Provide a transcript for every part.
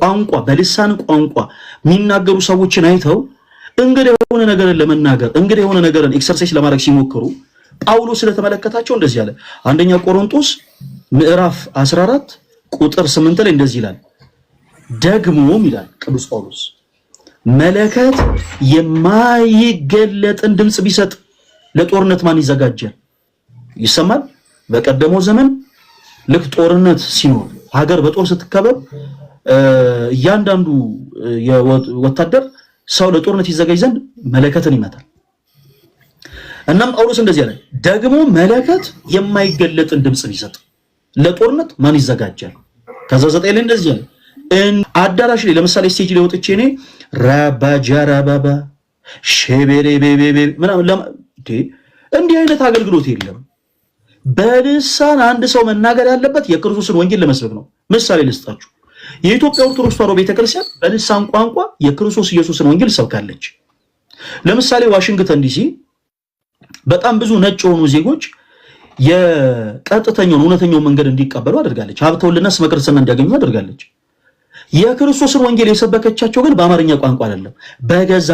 ቋንቋ በልሳን ቋንቋ የሚናገሩ ሰዎችን አይተው እንግዲህ የሆነ ነገርን ለመናገር እንግዲህ የሆነ ነገርን ኤክሰርሳይዝ ለማድረግ ሲሞክሩ ጳውሎስ ስለተመለከታቸው እንደዚህ ያለ አንደኛ ቆሮንቶስ ምዕራፍ 14 ቁጥር 8 ላይ እንደዚህ ይላል። ደግሞም ይላል ቅዱስ ጳውሎስ መለከት የማይገለጥን ድምጽ ቢሰጥ ለጦርነት ማን ይዘጋጃል? ይሰማል። በቀደመው ዘመን ልክ ጦርነት ሲኖር ሀገር በጦር ስትከበብ እያንዳንዱ የወታደር ሰው ለጦርነት ይዘጋጅ ዘንድ መለከትን ይመታል። እናም ጳውሎስ እንደዚህ ያለ ደግሞ መለከት የማይገለጥን ድምጽ ቢሰጥ ለጦርነት ማን ይዘጋጃል? ከዛ 9 ላይ እንደዚህ ያለ አዳራሽ ላይ ለምሳሌ ስቴጅ ላይ ወጥቼ እኔ ረባጃራባባ ሼቤሬ ቤቤ ምናምን እንዲህ አይነት አገልግሎት የለም። በልሳን አንድ ሰው መናገር ያለበት የክርስቶስን ወንጌል ለመስበክ ነው። ምሳሌ ልስጣችሁ። የኢትዮጵያ ኦርቶዶክስ ተዋሕዶ ቤተክርስቲያን በልሳን ቋንቋ የክርስቶስ ኢየሱስን ወንጌል ሰብካለች። ለምሳሌ ዋሽንግተን ዲሲ በጣም ብዙ ነጭ የሆኑ ዜጎች የቀጥተኛውን እውነተኛውን መንገድ እንዲቀበሉ አድርጋለች። ሀብተ ወልድና ስመ ክርስትና እንዲያገኙ አድርጋለች። የክርስቶስን ወንጌል የሰበከቻቸው ግን በአማርኛ ቋንቋ አይደለም፣ በገዛ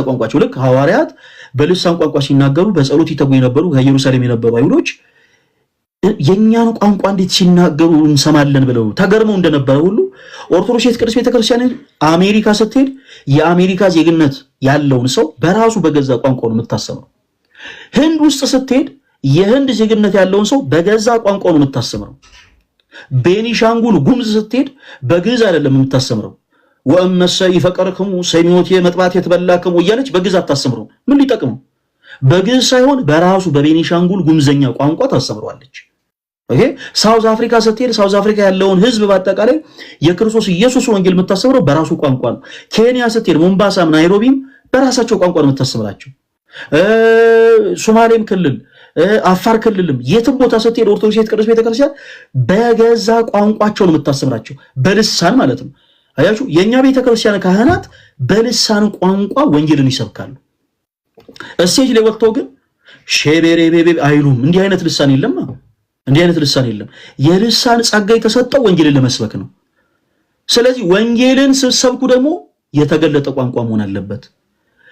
ቋንቋቸው ልክ ሐዋርያት በልሳን ቋንቋ ሲናገሩ በጸሎት ይተጉ የነበሩ ከኢየሩሳሌም የነበሩ አይሁዶች የኛን ቋንቋ እንዴት ሲናገሩ እንሰማለን ብለው ተገርመው እንደነበረ ሁሉ ኦርቶዶክስ ቅድስት ቤተክርስቲያን አሜሪካ ስትሄድ የአሜሪካ ዜግነት ያለውን ሰው በራሱ በገዛ ቋንቋው ነው የምታስተምረው። ህንድ ውስጥ ስትሄድ የህንድ ዜግነት ያለውን ሰው በገዛ ቋንቋው ነው የምታስተምረው። ቤኒሻንጉል ጉምዝ ስትሄድ በግዕዝ አይደለም የምታስተምረው። ወእመሰ ይፈቀርክሙ ሰሚዮት መጥባት የተበላከሙ እያለች በግዕዝ አታስተምረው። ምን ሊጠቅመው? በግዕዝ ሳይሆን በራሱ በቤኒሻንጉል ጉምዘኛ ቋንቋ ታስተምረዋለች። ኦኬ። ሳውዝ አፍሪካ ስትሄድ ሳውዝ አፍሪካ ያለውን ህዝብ በአጠቃላይ የክርስቶስ ኢየሱስ ወንጌል የምታስተምረው በራሱ ቋንቋ ነው። ኬንያ ስትሄድ ሞምባሳም ናይሮቢም በራሳቸው ቋንቋ ነው የምታስተምራቸው። ሶማሌም ክልል አፋር ክልልም የትም ቦታ ስትሄድ ኦርቶዶክስ ቅድስት ቤተክርስቲያን በገዛ ቋንቋቸው ነው የምታስተምራቸው፣ በልሳን ማለት ነው። አያችሁ፣ የኛ ቤተክርስቲያን ካህናት በልሳን ቋንቋ ወንጌልን ይሰብካሉ። እስቴጅ ላይ ወጥተው ግን ሼቤሬቤቤ አይሉም። እንዲህ አይነት ልሳን የለም። የልሳን ጸጋ የተሰጠው ወንጌልን ለመስበክ ነው። ስለዚህ ወንጌልን ስትሰብኩ ደግሞ የተገለጠ ቋንቋ መሆን አለበት።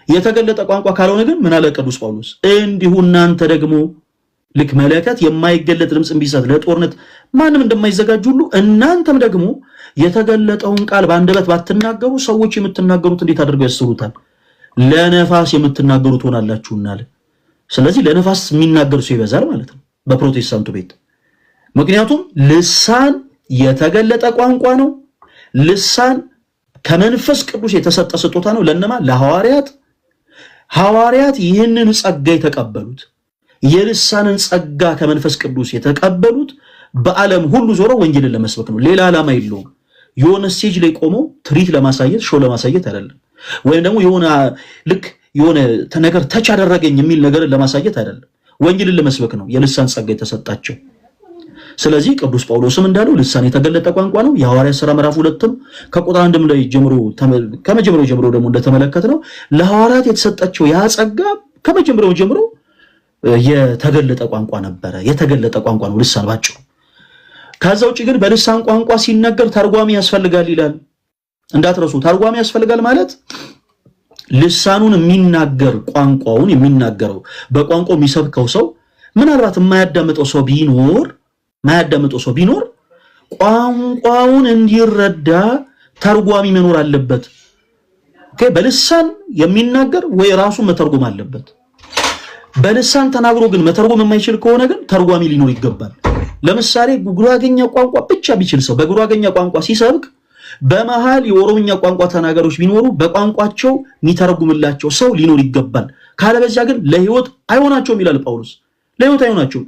የተገለጠ ቋንቋ ካልሆነ ግን ምን አለ ቅዱስ ጳውሎስ? እንዲሁ እናንተ ደግሞ ልክ መለከት የማይገለጥ ድምጽ ቢሰጥ ለጦርነት ማንም እንደማይዘጋጅ ሁሉ እናንተም ደግሞ የተገለጠውን ቃል በአንደበት ባትናገሩ ሰዎች የምትናገሩት እንዴት አድርገው ያስሩታል? ለነፋስ የምትናገሩት ሆናላችሁና አለ። ስለዚህ ለነፋስ የሚናገር ሰው ይበዛል ማለት ነው በፕሮቴስታንቱ ቤት። ምክንያቱም ልሳን የተገለጠ ቋንቋ ነው። ልሳን ከመንፈስ ቅዱስ የተሰጠ ስጦታ ነው። ለነማ ሐዋርያት ይህንን ጸጋ የተቀበሉት የልሳንን ጸጋ ከመንፈስ ቅዱስ የተቀበሉት በዓለም ሁሉ ዞረው ወንጌልን ለመስበክ ነው። ሌላ ዓላማ የለውም። የሆነ ስቴጅ ላይ ቆሞ ትርኢት ለማሳየት ሾው ለማሳየት አይደለም። ወይም ደግሞ የሆነ ነገር ተች አደረገኝ የሚል ነገር ለማሳየት አይደለም። ወንጌልን ለመስበክ ነው የልሳን ጸጋ የተሰጣቸው። ስለዚህ ቅዱስ ጳውሎስም እንዳለው ልሳን የተገለጠ ቋንቋ ነው። የሐዋርያት ሥራ ምዕራፍ 2 ከቁጥር 1 ላይ ጀምሮ ከመጀመሪያው ጀምሮ ደግሞ እንደተመለከተው ለሐዋርያት የተሰጣቸው ያ ጸጋ ከመጀመሪያው ጀምሮ የተገለጠ ቋንቋ ነበረ። የተገለጠ ቋንቋ ነው ልሳን ባጭሩ። ከዛ ውጪ ግን በልሳን ቋንቋ ሲነገር ተርጓሚ ያስፈልጋል ይላል። እንዳትረሱ፣ ተርጓሚ ያስፈልጋል ማለት ልሳኑን የሚናገር ቋንቋውን የሚናገረው በቋንቋው የሚሰብከው ሰው ምናልባት የማያዳምጠው ሰው ቢኖር ቋንቋውን እንዲረዳ ተርጓሚ መኖር አለበት። ኦኬ። በልሳን የሚናገር ወይ ራሱ መተርጎም አለበት። በልሳን ተናግሮ ግን መተርጎም የማይችል ከሆነ ግን ተርጓሚ ሊኖር ይገባል። ለምሳሌ ጉራገኛ ቋንቋ ብቻ ቢችል ሰው በጉራገኛ ቋንቋ ሲሰብክ በመሃል የኦሮምኛ ቋንቋ ተናጋሪዎች ቢኖሩ በቋንቋቸው የሚተረጉምላቸው ሰው ሊኖር ይገባል። ካለበዚያ ግን ለሕይወት አይሆናቸውም ይላል ጳውሎስ። ለሕይወት አይሆናቸውም።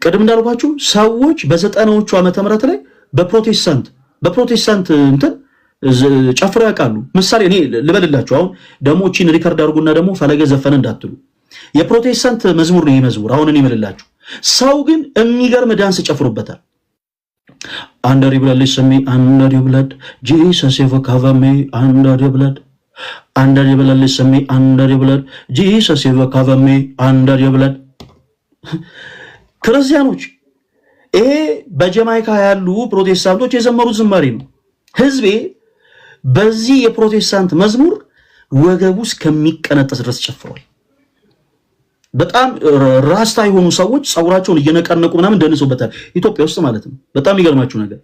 ቅድም እንዳልኳችሁ ሰዎች በ90ዎቹ ዓመተ ምህረት ላይ በፕሮቴስታንት እንትን ጨፍረው ያውቃሉ። ምሳሌ እኔ ልበልላችሁ። አሁን ደግሞ እቺን ሪከርድ አድርጉና ደግሞ ፈለገ ዘፈነ እንዳትሉ። የፕሮቴስታንት መዝሙር ነው መዝሙር። አሁን እኔ እምልላችሁ ሰው ግን የሚገርም ዳንስ ጨፍሩበታል። under your blood listen me under your blood Jesus ever cover me under your blood listen me under your blood Jesus ever cover me under your blood ክርስቲያኖች ይሄ በጀማይካ ያሉ ፕሮቴስታንቶች የዘመሩት ዝማሬ ነው። ህዝቤ በዚህ የፕሮቴስታንት መዝሙር ወገቡ እስከሚቀነጠስ ድረስ ጨፍሯል። በጣም ራስታ የሆኑ ሰዎች ጸጉራቸውን እየነቀነቁ ምናምን ደንሰውበታል፣ ኢትዮጵያ ውስጥ ማለት ነው። በጣም የሚገርማችሁ ነገር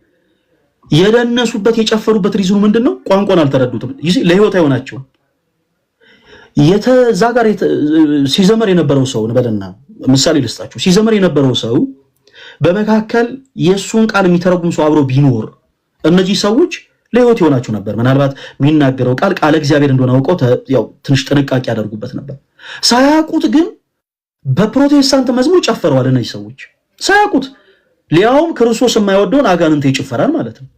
የደነሱበት የጨፈሩበት ሪዝኑ ምንድነው? ቋንቋን አልተረዱትም። ለህይወት አይሆናቸው። የተዛ ጋር ሲዘመር የነበረው ሰው እንበልና ምሳሌ ልስጣችሁ። ሲዘመር የነበረው ሰው በመካከል የሱን ቃል የሚተረጉም ሰው አብሮ ቢኖር እነዚህ ሰዎች ለህይወት ይሆናቸው ነበር። ምናልባት የሚናገረው ቃል ቃለ እግዚአብሔር እንደሆነ አውቀው ያው ትንሽ ጥንቃቄ ያደርጉበት ነበር። ሳያውቁት ግን በፕሮቴስታንት መዝሙር ጨፈረዋል እነዚህ ሰዎች ሳያውቁት። ሊያውም ክርስቶስ የማይወደውን አጋንንት ይጨፈራል ማለት ነው።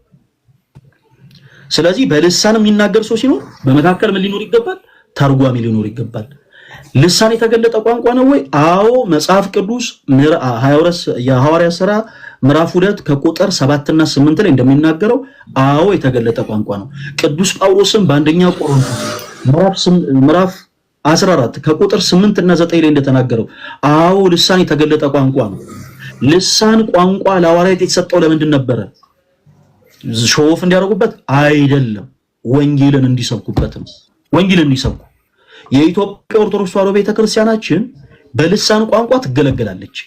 ስለዚህ በልሳን የሚናገር ሰው ሲኖር በመካከል ምን ሊኖር ይገባል? ተርጓሚ ሊኖር ይገባል። ልሳን የተገለጠ ቋንቋ ነው ወይ? አዎ። መጽሐፍ ቅዱስ የሐዋርያት ሥራ ምዕራፍ 2 ከቁጥር 7 እና 8 ላይ እንደሚናገረው አዎ የተገለጠ ቋንቋ ነው። ቅዱስ ጳውሎስም በአንደኛ ቆሮንቶስ ምዕራፍ 14 ከቁጥር 8 እና 9 ላይ እንደተናገረው አዎ ልሳን የተገለጠ ቋንቋ ነው። ልሳን ቋንቋ ለሐዋርያት የተሰጠው ለምንድን ነበረ? ሾፍ እንዲያደርጉበት አይደለም፣ ወንጌልን እንዲሰብኩበት ነው። ወንጌልን እንዲሰብኩ የኢትዮጵያ ኦርቶዶክስ ተዋሕዶ ቤተክርስቲያናችን በልሳን ቋንቋ ትገለገላለች።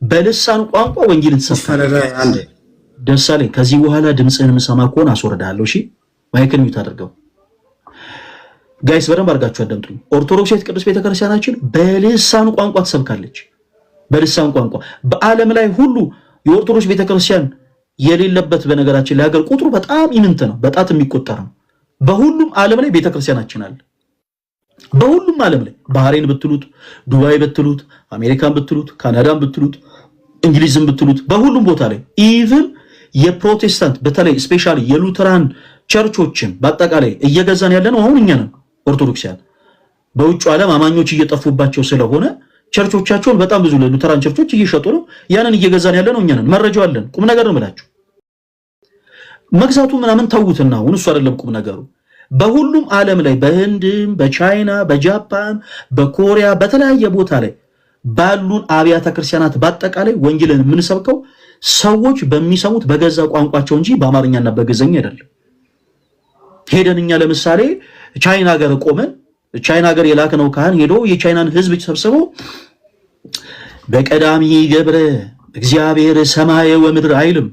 በልሳን ቋንቋ ወንጌልን ትሰብካለች። ደሳለኝ ከዚህ በኋላ ድምፅህን የምሰማ ከሆነ አስወርዳለሁ። እሺ ማይክን ሚውት አድርገው። ጋይስ በደንብ አድርጋችሁ አዳምጡኝ። ኦርቶዶክስ ቅዱስ ቤተክርስቲያናችን በልሳን ቋንቋ ትሰብካለች። በልሳን ቋንቋ በዓለም ላይ ሁሉ የኦርቶዶክስ ቤተክርስቲያን የሌለበት በነገራችን ላይ ሀገር ቁጥሩ በጣም ኢምንት ነው፣ በጣት የሚቆጠር ነው። በሁሉም ዓለም ላይ ቤተክርስቲያናችን አለ። በሁሉም ዓለም ላይ ባህሬን ብትሉት፣ ዱባይ ብትሉት፣ አሜሪካን ብትሉት፣ ካናዳን ብትሉት፣ እንግሊዝን ብትሉት፣ በሁሉም ቦታ ላይ ኢቭን የፕሮቴስታንት በተለይ ስፔሻሊ የሉተራን ቸርቾችን በአጠቃላይ እየገዛን ያለ ነው አሁን እኛ ነን ኦርቶዶክሳውያን። በውጭ ዓለም አማኞች እየጠፉባቸው ስለሆነ ቸርቾቻቸውን በጣም ብዙ ሉተራን ቸርቾች እየሸጡ ነው። ያንን እየገዛን ያለ ነው እኛ ነን። መረጃው አለን። ቁም ነገር ነው የምላችሁ። መግዛቱ ምናምን ተውትና አሁን እሱ አይደለም ቁም ነገሩ። በሁሉም ዓለም ላይ በህንድም፣ በቻይና፣ በጃፓን፣ በኮሪያ በተለያየ ቦታ ላይ ባሉን አብያተ ክርስቲያናት በአጠቃላይ ወንጌልን የምንሰብከው ሰዎች በሚሰሙት በገዛ ቋንቋቸው እንጂ በአማርኛና በግዕዝኛ አይደለም። ሄደን እኛ ለምሳሌ ቻይና ሀገር ቆመን ቻይና ሀገር የላክነው ካህን ሄዶ የቻይናን ህዝብ ተሰብስቦ በቀዳሚ ገብረ እግዚአብሔር ሰማየ ወምድር አይልም።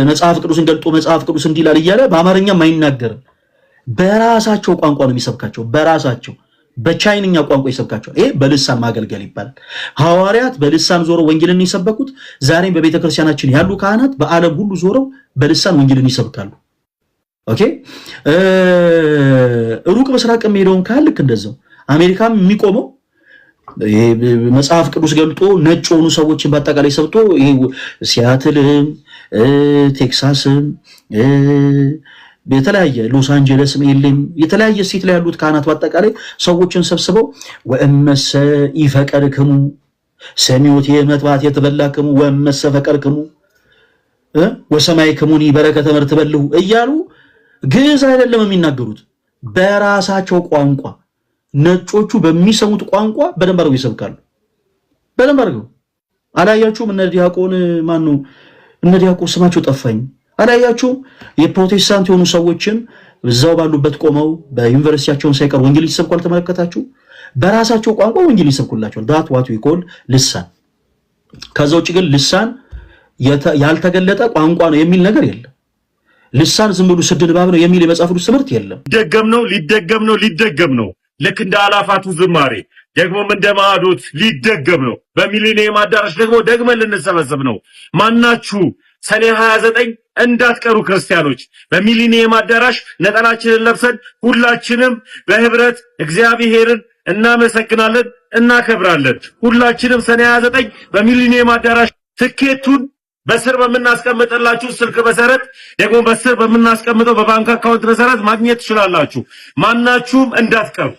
መጽሐፍ ቅዱስን ገልጦ መጽሐፍ ቅዱስ እንዲላል እያለ በአማርኛም አይናገርም። በራሳቸው ቋንቋ ነው የሚሰብካቸው። በራሳቸው በቻይንኛ ቋንቋ ይሰብካቸዋል። ይሄ በልሳን ማገልገል ይባላል። ሐዋርያት በልሳን ዞረው ወንጌልን ይሰበኩት። ዛሬም በቤተክርስቲያናችን ያሉ ካህናት በዓለም ሁሉ ዞረው በልሳን ወንጌልን ይሰብካሉ። ኦኬ። ሩቅ ምስራቅ የሚሄደውን ካህን ልክ እንደዛው አሜሪካም የሚቆመው መጽሐፍ ቅዱስ ገልጦ ነጭ ሆኑ ሰዎችን በአጠቃላይ ሰብቶ ይሄ ሲያትልም ቴክሳስም የተለያየ ሎስ አንጀለስም ኤልም የተለያየ ሲት ላይ ያሉት ካህናት በአጠቃላይ ሰዎችን ሰብስበው ወእመሰ ይፈቀድክሙ ሰሚዮት የመጥባት የተበላክሙ ወእመሰ ፈቀድክሙ ወሰማይክሙኒ በረከተ ምሕረት ትበልሁ እያሉ ግዕዝ አይደለም የሚናገሩት፣ በራሳቸው ቋንቋ ነጮቹ በሚሰሙት ቋንቋ በደንብ አድርገው ይሰብካሉ። በደንብ አድርገው አላያችሁም? እነ ዲያቆን ማን ነው? እነ ዲያቆን ስማቸው ጠፋኝ። አላያችሁም? የፕሮቴስታንት የሆኑ ሰዎችን እዛው ባሉበት ቆመው በዩኒቨርሲቲያቸውን ሳይቀር ወንጌል ይሰብኩ አልተመለከታችሁ? በራሳቸው ቋንቋ ወንጌል ይሰብኩላቸዋል። ዳት ዋት ዊ ኮል ልሳን። ከዛ ውጭ ግን ልሳን ያልተገለጠ ቋንቋ ነው የሚል ነገር የለም። ልሳን ዝም ብሎ ስድ ንባብ ነው የሚል የመጽሐፍ ቅዱስ ትምህርት የለም። ሊደገም ነው ልክ እንደ አላፋቱ ዝማሬ ደግሞም እንደ ማዕዶት ሊደገም ነው። በሚሊኒየም አዳራሽ ደግሞ ደግመን ልንሰበሰብ ነው። ማናችሁ ሰኔ 29 እንዳትቀሩ ክርስቲያኖች። በሚሊኒየም አዳራሽ ነጠላችንን ለብሰን ሁላችንም በህብረት እግዚአብሔርን እናመሰግናለን፣ እናከብራለን። ሁላችንም ሰኔ 29 በሚሊኒየም አዳራሽ ትኬቱን በስር በምናስቀምጥላችሁ ስልክ መሰረት ደግሞ በስር በምናስቀምጠው በባንክ አካውንት መሰረት ማግኘት ትችላላችሁ። ማናችሁም እንዳትቀሩ።